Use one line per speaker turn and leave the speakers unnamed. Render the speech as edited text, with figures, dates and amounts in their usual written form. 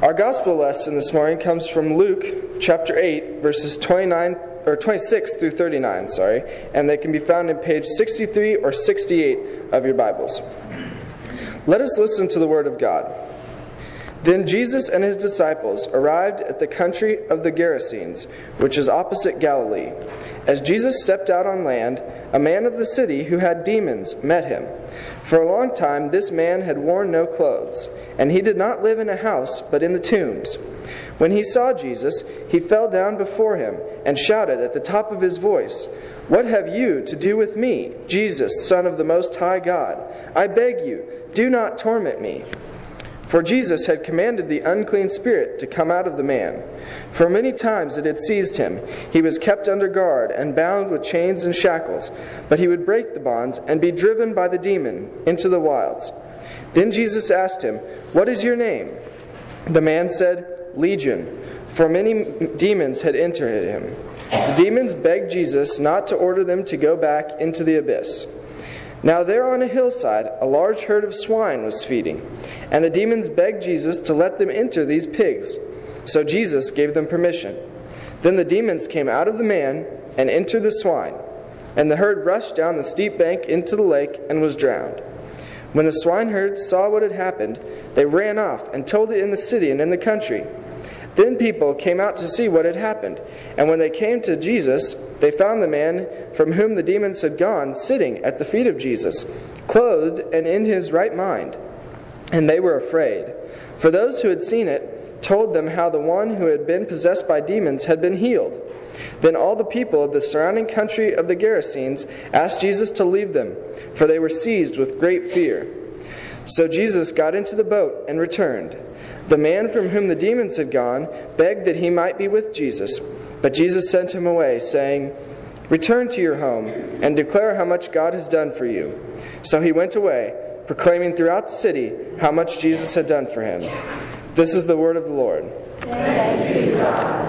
Our gospel lesson this morning comes from Luke chapter 8, verses 26 through 39, and they can be found in page 63 or 68 of your Bibles. Let us listen to the word of God. Then Jesus and his disciples arrived at the country of the Gerasenes, which is opposite Galilee. As Jesus stepped out on land, a man of the city who had demons met him. For a long time this man had worn no clothes, and he did not live in a house but in the tombs. When he saw Jesus, he fell down before him and shouted at the top of his voice, "What have you to do with me, Jesus, Son of the Most High God? I beg you, do not torment me." For Jesus had commanded the unclean spirit to come out of the man. For many times it had seized him. He was kept under guard and bound with chains and shackles, but he would break the bonds and be driven by the demon into the wilds. Then Jesus asked him, "What is your name?" The man said, "Legion," for many demons had entered him. The demons begged Jesus not to order them to go back into the abyss. Now there on a hillside a large herd of swine was feeding, and the demons begged Jesus to let them enter these pigs. So Jesus gave them permission. Then the demons came out of the man and entered the swine, and the herd rushed down the steep bank into the lake and was drowned. When the swineherds saw what had happened, they ran off and told it in the city and in the country. Then people came out to see what had happened, and when they came to Jesus, they found the man from whom the demons had gone sitting at the feet of Jesus, clothed and in his right mind. And they were afraid. For those who had seen it told them how the one who had been possessed by demons had been healed. Then all the people of the surrounding country of the Gerasenes asked Jesus to leave them, for they were seized with great fear. So Jesus got into the boat and returned. The man from whom the demons had gone begged that he might be with Jesus, but Jesus sent him away, saying, "Return to your home and declare how much God has done for you." So he went away, proclaiming throughout the city how much Jesus had done for him. This is the word of the Lord.
Thanks be to God.